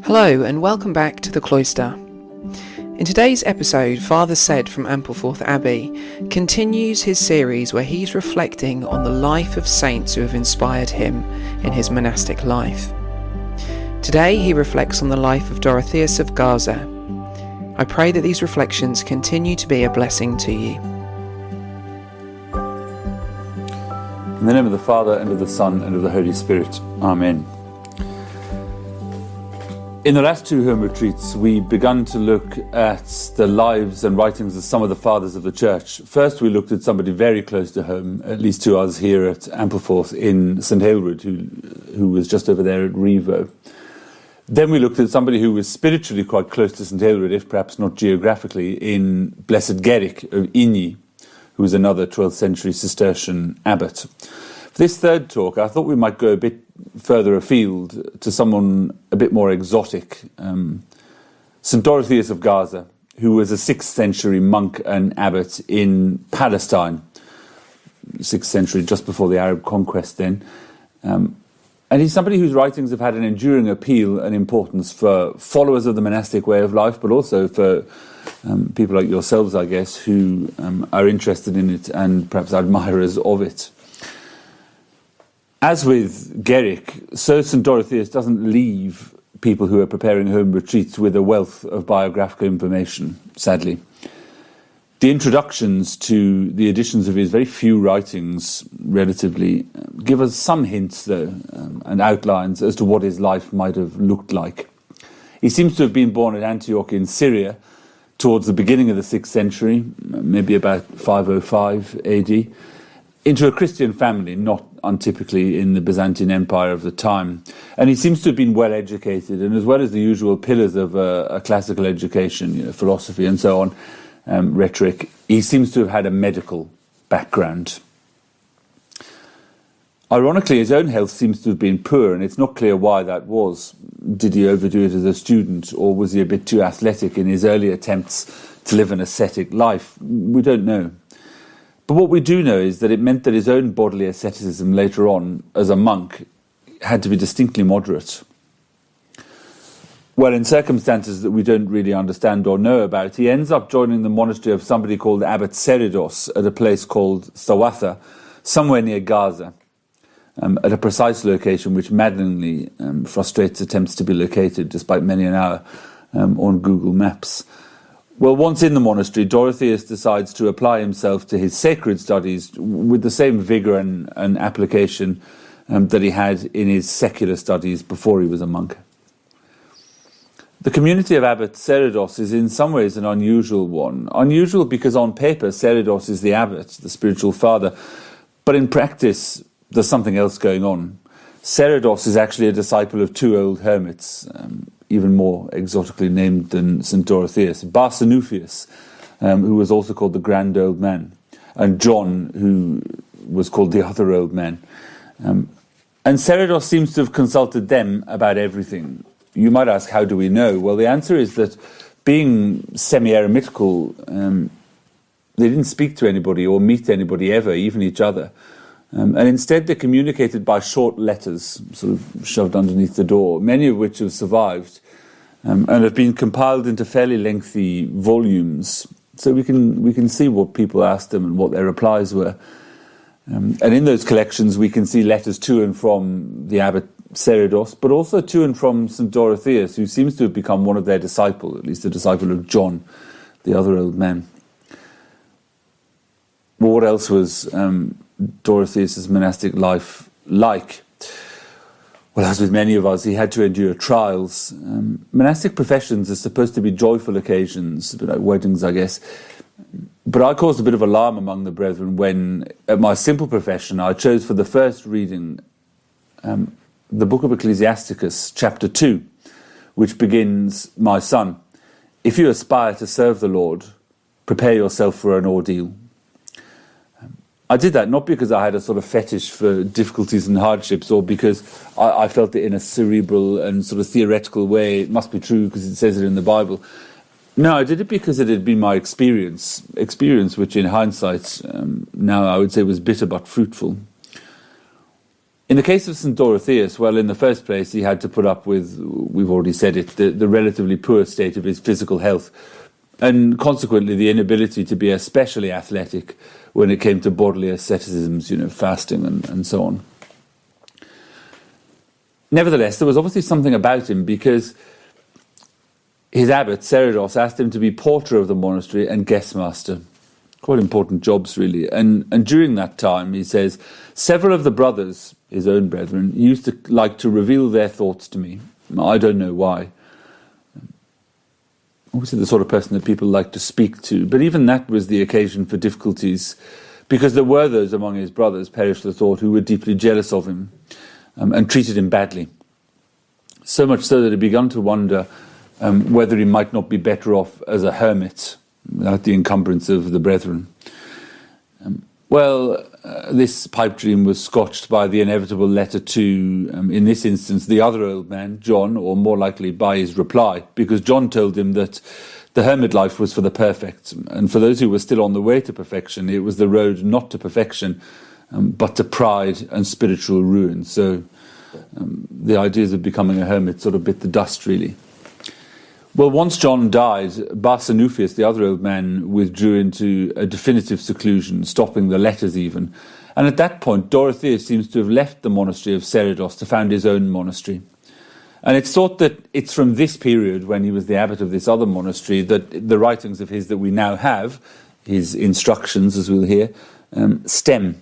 Hello and welcome back to the Cloister. In today's episode, Father Cedd from Ampleforth Abbey continues his series where he's reflecting on the life of saints who have inspired him in his monastic life. Today he reflects on the life of Dorotheus of Gaza. I pray that these reflections continue to be a blessing to you. In the name of the Father, and of the Son, and of the Holy Spirit. Amen. In the last two home retreats, we've begun to look at the lives and writings of some of the fathers of the Church. First, we looked at somebody very close to home, at least to us here at Ampleforth in St Aelred, who was just over there at Revo. Then we looked at somebody who was spiritually quite close to St Aelred, if perhaps not geographically, in Blessed Gerric of Igny, who was another 12th century Cistercian abbot. For this third talk, I thought we might go a bit further afield to someone a bit more exotic, St Dorotheus of Gaza, who was a 6th century monk and abbot in Palestine, 6th century, just before the Arab conquest then. And he's somebody whose writings have had an enduring appeal and importance for followers of the monastic way of life, but also for people like yourselves, I guess, who are interested in it and perhaps admirers of it. As with Gerric, so St Dorotheus doesn't leave people who are preparing home retreats with a wealth of biographical information, sadly. The introductions to the editions of his very few writings, relatively, give us some hints, though, and outlines as to what his life might have looked like. He seems to have been born at Antioch in Syria towards the beginning of the 6th century, maybe about 505 AD, into a Christian family, not untypically in the Byzantine Empire of the time. And he seems to have been well educated, and as well as the usual pillars of a classical education, philosophy and so on, rhetoric, he seems to have had a medical background. Ironically, his own health seems to have been poor, and it's not clear why that was. Did he overdo it as a student, or was he a bit too athletic in his early attempts to live an ascetic life? We don't know. But what we do know is that it meant that his own bodily asceticism later on, as a monk, had to be distinctly moderate. Well, in circumstances that we don't really understand or know about, he ends up joining the monastery of somebody called Abbot Cedd at a place called Sawatha, somewhere near Gaza, at a precise location which maddeningly frustrates attempts to be located, despite many an hour on Google Maps. Well, once in the monastery, Dorotheus decides to apply himself to his sacred studies with the same vigour and application that he had in his secular studies before he was a monk. The community of Abbot Cedd is in some ways an unusual one. Unusual because on paper, Cedd is the abbot, the spiritual father, but in practice, there's something else going on. Cedd is actually a disciple of two old hermits, even more exotically named than St Dorotheus, Barsanuphius, who was also called the Grand Old Man, and John, who was called the Other Old Man. And Cedd seems to have consulted them about everything. You might ask, how do we know? Well, the answer is that being semi-eremitical, they didn't speak to anybody or meet anybody ever, even each other. And instead they communicated by short letters, sort of shoved underneath the door, many of which have survived and have been compiled into fairly lengthy volumes, so we can see what people asked them and what their replies were. And in those collections we can see letters to and from the Abbot Cedd, but also to and from St Dorotheus, who seems to have become one of their disciples, at least a disciple of John, the Other Old Man. Well, what else was Dorotheus' monastic life like? Well, as with many of us, he had to endure trials. Monastic professions are supposed to be joyful occasions, a bit like weddings, I guess. But I caused a bit of alarm among the brethren when, at my simple profession, I chose for the first reading the book of Ecclesiasticus, chapter 2, which begins, "My son, if you aspire to serve the Lord, prepare yourself for an ordeal." I did that not because I had a sort of fetish for difficulties and hardships, or because I felt it in a cerebral and sort of theoretical way. It must be true because it says it in the Bible. No, I did it because it had been my experience which in hindsight now I would say was bitter but fruitful. In the case of St. Dorotheus, well, in the first place, he had to put up with, we've already said it, the relatively poor state of his physical health, and consequently the inability to be especially athletic when it came to bodily asceticisms, fasting and so on. Nevertheless, there was obviously something about him, because his abbot, Cedd, asked him to be porter of the monastery and guest master. Quite important jobs, really. And during that time, he says, several of the brothers, his own brethren, used to like to reveal their thoughts to me. I don't know why. Obviously the sort of person that people like to speak to, but even that was the occasion for difficulties, because there were those among his brothers, perish the thought, who were deeply jealous of him and treated him badly. So much so that he began to wonder whether he might not be better off as a hermit, without the encumbrance of the brethren. This pipe dream was scotched by the inevitable letter to, in this instance, the other old man, John, or more likely by his reply, because John told him that the hermit life was for the perfect, and for those who were still on the way to perfection, it was the road not to perfection, but to pride and spiritual ruin. So the ideas of becoming a hermit sort of bit the dust, really. Well, once John died, Barsanuphius, the other old man, withdrew into a definitive seclusion, stopping the letters even. And at that point, Dorotheus seems to have left the monastery of Cedd to found his own monastery. And it's thought that it's from this period, when he was the abbot of this other monastery, that the writings of his that we now have, his instructions, as we'll hear, stem.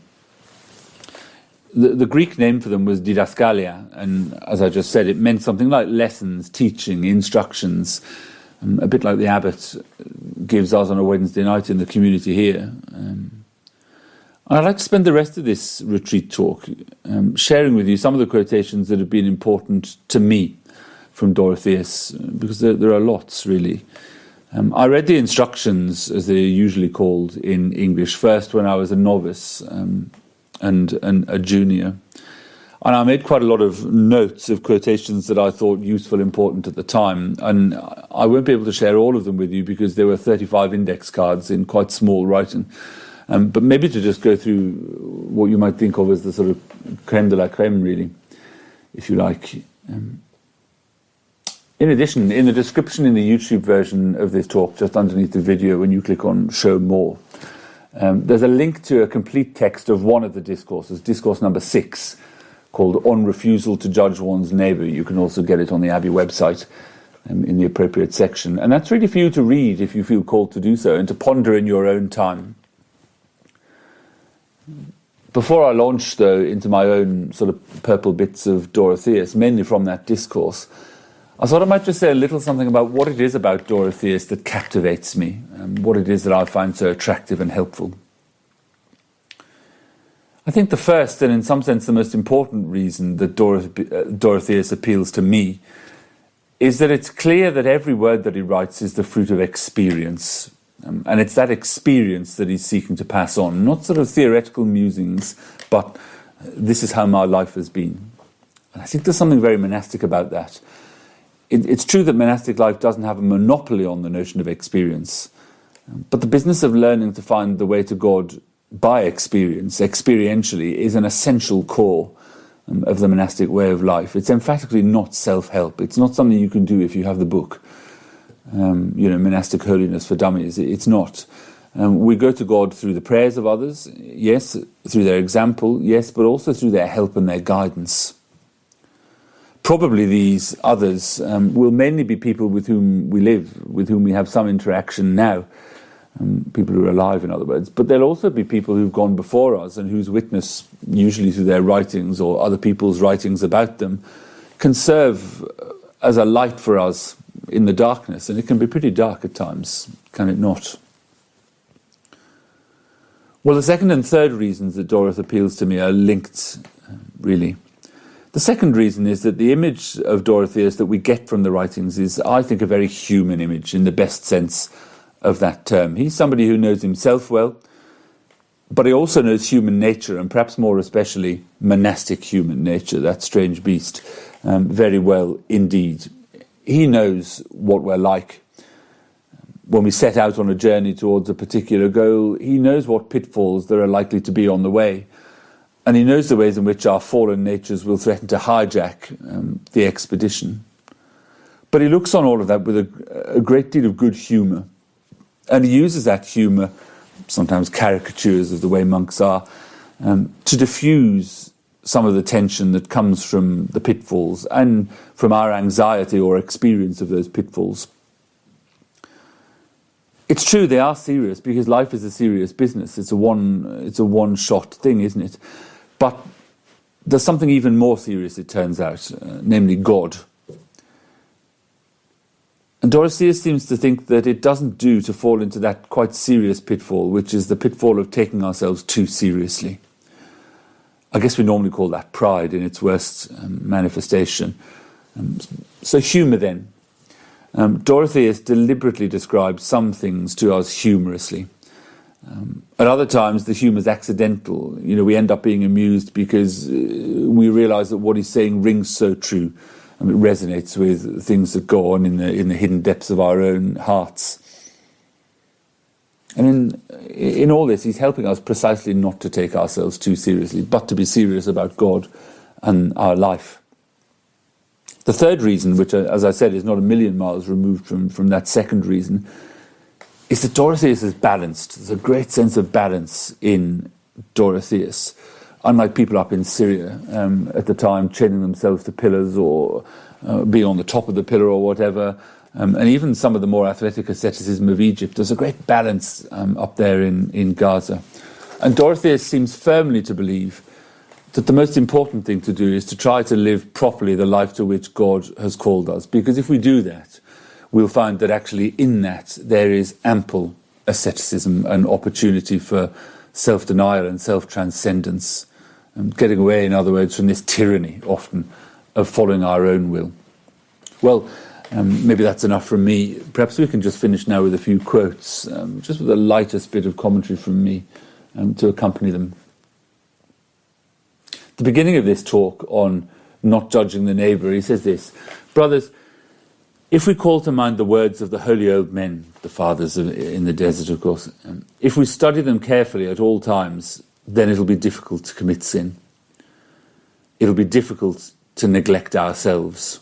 The Greek name for them was didaskalia, and as I just said, it meant something like lessons, teaching, instructions, a bit like the abbot gives us on a Wednesday night in the community here. And I'd like to spend the rest of this retreat talk sharing with you some of the quotations that have been important to me from Dorotheus, because there are lots, really. I read the instructions, as they're usually called in English, first when I was a novice, and a junior. And I made quite a lot of notes of quotations that I thought useful, important at the time. And I won't be able to share all of them with you because there were 35 index cards in quite small writing. But maybe to just go through what you might think of as the sort of creme de la creme, really, if you like. In addition, in the description in the YouTube version of this talk, just underneath the video, when you click on Show More, there's a link to a complete text of one of the discourses, discourse number 6, called On Refusal to Judge One's Neighbour. You can also get it on the Abbey website in the appropriate section. And that's really for you to read if you feel called to do so, and to ponder in your own time. Before I launch, though, into my own sort of purple bits of Dorotheus, mainly from that discourse, I thought I might just say a little something about what it is about Dorotheus that captivates me, and what it is that I find so attractive and helpful. I think the first, and in some sense the most important reason that Dorotheus appeals to me, is that it's clear that every word that he writes is the fruit of experience. And it's that experience that he's seeking to pass on, not sort of theoretical musings, but this is how my life has been. And I think there's something very monastic about that. It's true that monastic life doesn't have a monopoly on the notion of experience, but the business of learning to find the way to God by experience, experientially, is an essential core of the monastic way of life. It's emphatically not self-help. It's not something you can do if you have the book, Monastic Holiness for Dummies. It's not. We go to God through the prayers of others, yes, through their example, yes, but also through their help and their guidance. Probably these others will mainly be people with whom we live, with whom we have some interaction now, people who are alive, in other words. But there'll also be people who've gone before us and whose witness, usually through their writings or other people's writings about them, can serve as a light for us in the darkness. And it can be pretty dark at times, can it not? Well, the second and third reasons that Dorotheus appeals to me are linked, really. The second reason is that the image of Dorotheus that we get from the writings is, I think, a very human image in the best sense of that term. He's somebody who knows himself well, but he also knows human nature, and perhaps more especially monastic human nature, that strange beast, very well indeed. He knows what we're like. When we set out on a journey towards a particular goal, he knows what pitfalls there are likely to be on the way. And he knows the ways in which our fallen natures will threaten to hijack the expedition. But he looks on all of that with a great deal of good humour. And he uses that humour, sometimes caricatures of the way monks are, to diffuse some of the tension that comes from the pitfalls and from our anxiety or experience of those pitfalls. It's true, they are serious, because life is a serious business. It's a one-shot thing, isn't it? But there's something even more serious, it turns out, namely God. And Dorotheus seems to think that it doesn't do to fall into that quite serious pitfall, which is the pitfall of taking ourselves too seriously. I guess we normally call that pride in its worst manifestation. So humour then. Dorotheus deliberately describes some things to us humorously. At other times, the humour is accidental. We end up being amused because we realise that what he's saying rings so true. It resonates with things that go on in the hidden depths of our own hearts. And in all this, he's helping us precisely not to take ourselves too seriously, but to be serious about God and our life. The third reason, which, as I said, is not a million miles removed from that second reason, is that Dorotheus is balanced. There's a great sense of balance in Dorotheus. Unlike people up in Syria at the time, chaining themselves to pillars or being on the top of the pillar or whatever, and even some of the more athletic asceticism of Egypt, there's a great balance up there in Gaza. And Dorotheus seems firmly to believe that the most important thing to do is to try to live properly the life to which God has called us. Because if we do that, we'll find that actually in that there is ample asceticism and opportunity for self-denial and self-transcendence. Getting away, in other words, from this tyranny, often, of following our own will. Well, maybe that's enough from me. Perhaps we can just finish now with a few quotes, just with the lightest bit of commentary from me to accompany them. The beginning of this talk on not judging the neighbour, he says this: "Brothers, if we call to mind the words of the holy old men, the fathers in the desert, of course, if we study them carefully at all times, then it'll be difficult to commit sin. It'll be difficult to neglect ourselves.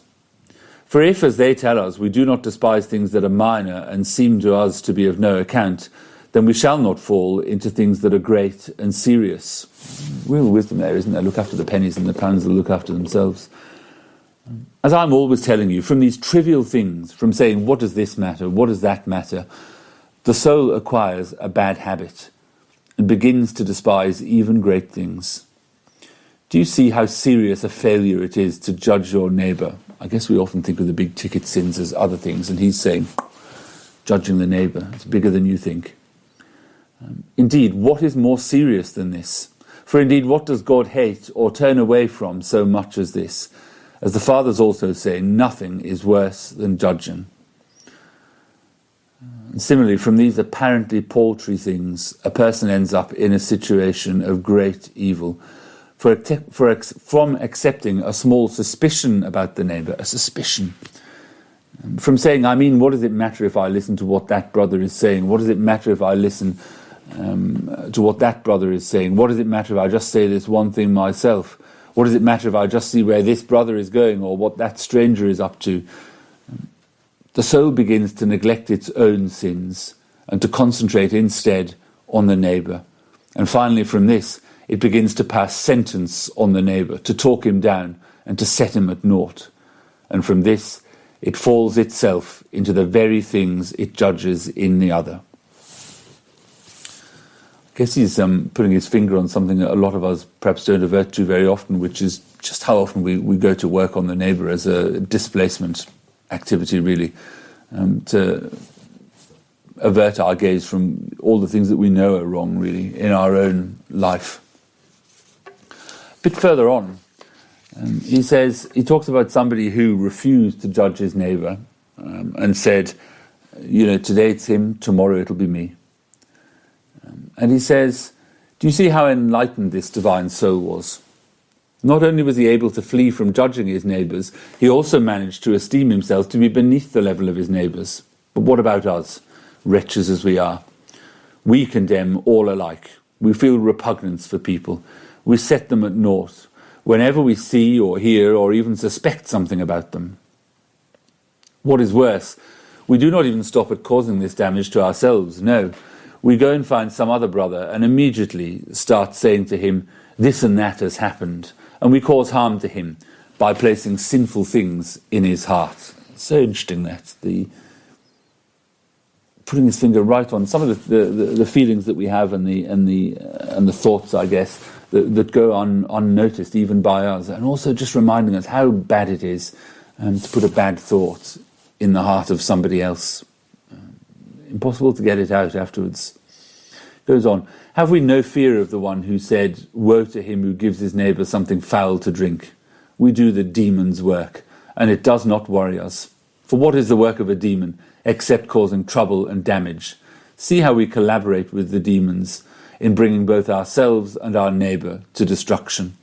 For if, as they tell us, we do not despise things that are minor and seem to us to be of no account, then we shall not fall into things that are great and serious." Real wisdom there, isn't there? Look after the pennies and the pounds will look after themselves. As I'm always telling you, from these trivial things, from saying, what does this matter, what does that matter, the soul acquires a bad habit and begins to despise even great things. Do you see how serious a failure it is to judge your neighbour? I guess we often think of the big ticket sins as other things, and he's saying, judging the neighbour, it's bigger than you think. Indeed, what is more serious than this? For indeed, what does God hate or turn away from so much as this? As the fathers also say, nothing is worse than judging. And similarly, from these apparently paltry things, a person ends up in a situation of great evil. From accepting a small suspicion about the neighbour, a suspicion, from saying, what does it matter if I listen to what that brother is saying? What does it matter if I listen to what that brother is saying? What does it matter if I just say this one thing myself? What does it matter if I just see where this brother is going or what that stranger is up to? The soul begins to neglect its own sins and to concentrate instead on the neighbour. And finally, from this, it begins to pass sentence on the neighbour, to talk him down and to set him at naught. And from this, it falls itself into the very things it judges in the other. I guess he's putting his finger on something that a lot of us perhaps don't avert to very often, which is just how often we go to work on the neighbour as a displacement activity, really, to avert our gaze from all the things that we know are wrong, really, in our own life. A bit further on, he talks about somebody who refused to judge his neighbour and said, today it's him, tomorrow it'll be me. And he says, do you see how enlightened this divine soul was? Not only was he able to flee from judging his neighbours, he also managed to esteem himself to be beneath the level of his neighbours. But what about us, wretches as we are? We condemn all alike. We feel repugnance for people. We set them at naught whenever we see or hear or even suspect something about them. What is worse, we do not even stop at causing this damage to ourselves. No, we go and find some other brother and immediately start saying to him, this and that has happened, and we cause harm to him by placing sinful things in his heart. It's so interesting that, putting his finger right on some of the feelings that we have and the thoughts, I guess, that go unnoticed even by us, and also just reminding us how bad it is to put a bad thought in the heart of somebody else. Impossible to get it out afterwards. Goes on, have we no fear of the one who said, woe to him who gives his neighbour something foul to drink? We do the demon's work, and it does not worry us. For what is the work of a demon, except causing trouble and damage? See how we collaborate with the demons in bringing both ourselves and our neighbour to destruction.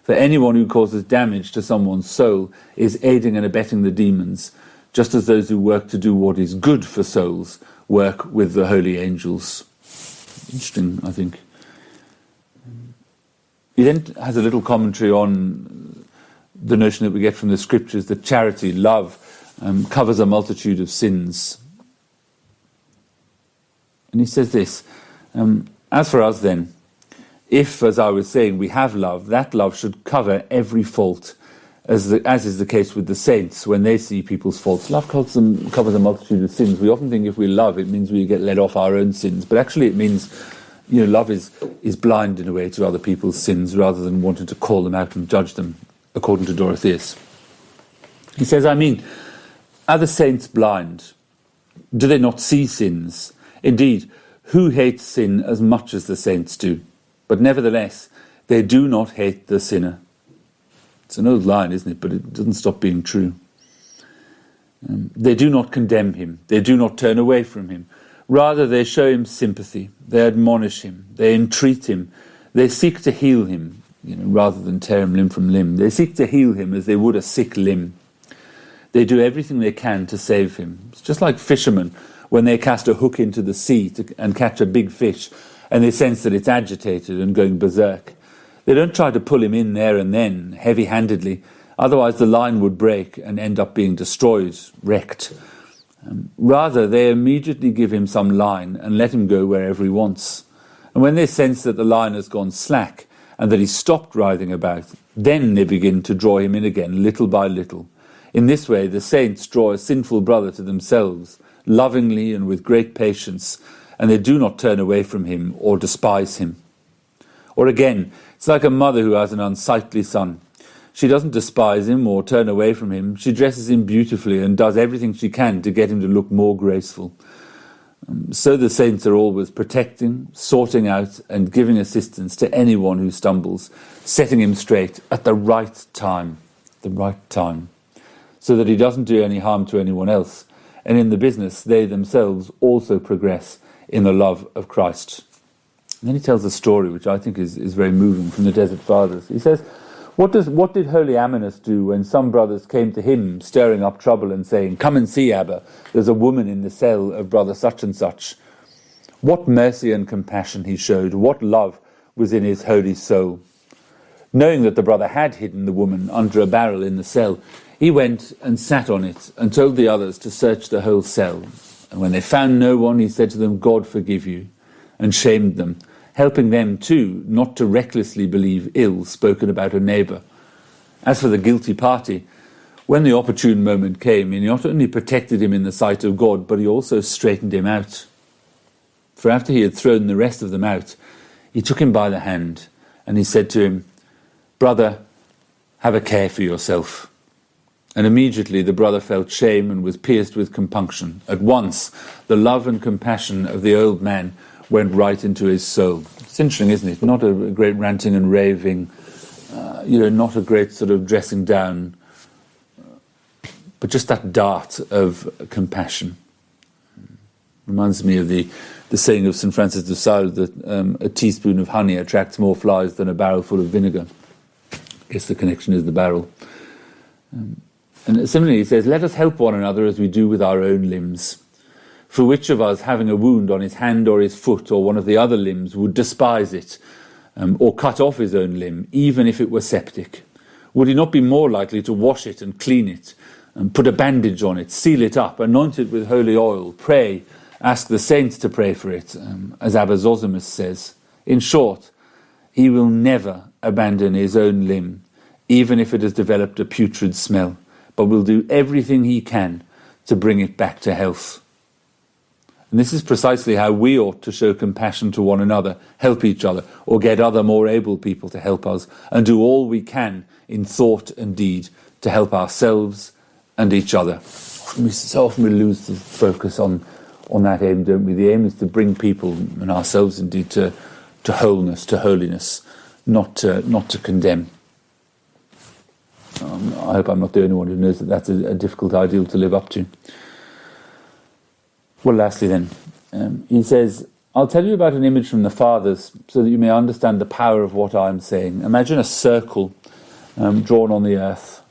For anyone who causes damage to someone's soul is aiding and abetting the demons, just as those who work to do what is good for souls work with the holy angels. Interesting, I think. He then has a little commentary on the notion that we get from the scriptures that charity, love, covers a multitude of sins. And he says this, as for us then, if, as I was saying, we have love, that love should cover every fault, as is the case with the saints when they see people's faults. Love covers a multitude of sins. We often think if we love, it means we get let off our own sins, but actually it means, love is blind in a way to other people's sins rather than wanting to call them out and judge them, according to Dorotheus. He says, are the saints blind? Do they not see sins? Indeed, who hates sin as much as the saints do? But nevertheless, they do not hate the sinner. It's an old line, isn't it? But it doesn't stop being true. They do not condemn him. They do not turn away from him. Rather, they show him sympathy. They admonish him. They entreat him. They seek to heal him, rather than tear him limb from limb. They seek to heal him as they would a sick limb. They do everything they can to save him. It's just like fishermen when they cast a hook into the sea and catch a big fish, and they sense that it's agitated and going berserk. They don't try to pull him in there and then, heavy-handedly, otherwise the line would break and end up being destroyed, wrecked. Rather, they immediately give him some line and let him go wherever he wants. And when they sense that the line has gone slack and that he's stopped writhing about, then they begin to draw him in again, little by little. In this way, the saints draw a sinful brother to themselves, lovingly and with great patience, and they do not turn away from him or despise him. Or again, it's like a mother who has an unsightly son. She doesn't despise him or turn away from him. She dresses him beautifully and does everything she can to get him to look more graceful. So the saints are always protecting, sorting out, and giving assistance to anyone who stumbles, setting him straight at the right time, so that he doesn't do any harm to anyone else. And in the business, they themselves also progress in the love of Christ. And then he tells a story which I think is very moving from the Desert Fathers. He says, what did holy Ammonus do when some brothers came to him stirring up trouble and saying, come and see, Abbot, there's a woman in the cell of brother such and such. What mercy and compassion he showed, what love was in his holy soul. Knowing that the brother had hidden the woman under a barrel in the cell, he went and sat on it and told the others to search the whole cell. And when they found no one, he said to them, God forgive you, and shamed them, helping them too not to recklessly believe ill spoken about a neighbour. As for the guilty party, when the opportune moment came, he not only protected him in the sight of God, but he also straightened him out. For after he had thrown the rest of them out, he took him by the hand, and he said to him, brother, have a care for yourself. And immediately the brother felt shame and was pierced with compunction. At once, the love and compassion of the old man went right into his soul. It's interesting, isn't it? Not a great ranting and raving, not a great sort of dressing down, but just that dart of compassion. Reminds me of the saying of St. Francis de Sales that a teaspoon of honey attracts more flies than a barrel full of vinegar. I guess the connection is the barrel. And similarly, he says, let us help one another as we do with our own limbs. For which of us, having a wound on his hand or his foot or one of the other limbs, would despise it, or cut off his own limb, even if it were septic? Would he not be more likely to wash it and clean it, and put a bandage on it, seal it up, anoint it with holy oil, pray, ask the saints to pray for it, as Abbot Zosimus says? In short, he will never abandon his own limb, even if it has developed a putrid smell, but will do everything he can to bring it back to health. And this is precisely how we ought to show compassion to one another, help each other, or get other more able people to help us, and do all we can in thought and deed to help ourselves and each other. So often we lose the focus on that aim, don't we? The aim is to bring people and ourselves indeed to wholeness, to holiness, not to condemn. I hope I'm not the only one who knows that that's a difficult ideal to live up to. Well, lastly then, he says, I'll tell you about an image from the Fathers so that you may understand the power of what I'm saying. Imagine a circle drawn on the earth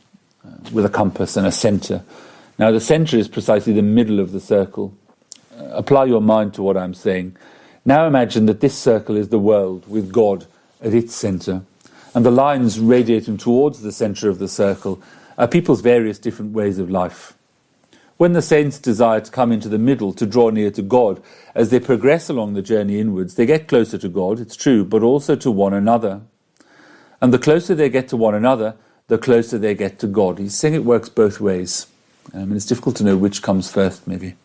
with a compass and a centre. Now the centre is precisely the middle of the circle. Apply your mind to what I'm saying. Now imagine that this circle is the world with God at its centre, and the lines radiating towards the centre of the circle are people's various different ways of life. When the saints desire to come into the middle, to draw near to God, as they progress along the journey inwards, they get closer to God, it's true, but also to one another. And the closer they get to one another, the closer they get to God. He's saying it works both ways. And it's difficult to know which comes first, maybe.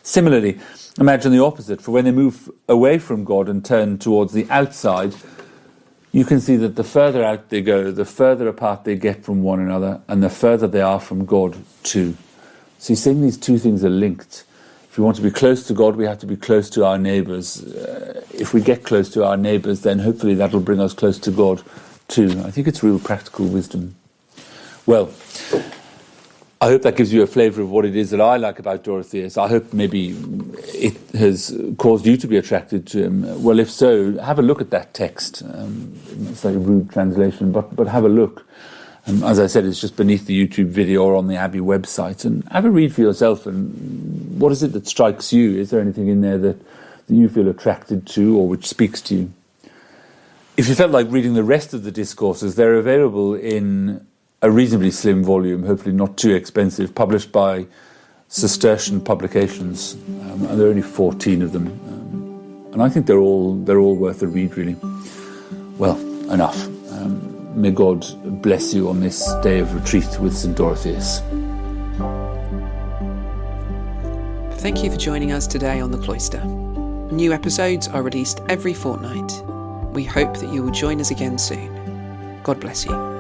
Similarly, imagine the opposite. For when they move away from God and turn towards the outside, you can see that the further out they go, the further apart they get from one another, and the further they are from God too. So he's saying these two things are linked. If we want to be close to God, we have to be close to our neighbours. If we get close to our neighbours, then hopefully that will bring us close to God too. I think it's real practical wisdom. Well, I hope that gives you a flavour of what it is that I like about Dorotheus. I hope maybe it has caused you to be attracted to him. Well, if so, have a look at that text. It's like a rude translation, but have a look. As I said, it's just beneath the YouTube video or on the Abbey website. And have a read for yourself. And what is it that strikes you? Is there anything in there that you feel attracted to or which speaks to you? If you felt like reading the rest of the discourses, they're available in a reasonably slim volume, hopefully not too expensive, published by Cistercian Publications. And there are only 14 of them. And I think they're all worth a read, really. Well, enough. May God bless you on this day of retreat with St. Dorotheus. Thank you for joining us today on The Cloister. New episodes are released every fortnight. We hope that you will join us again soon. God bless you.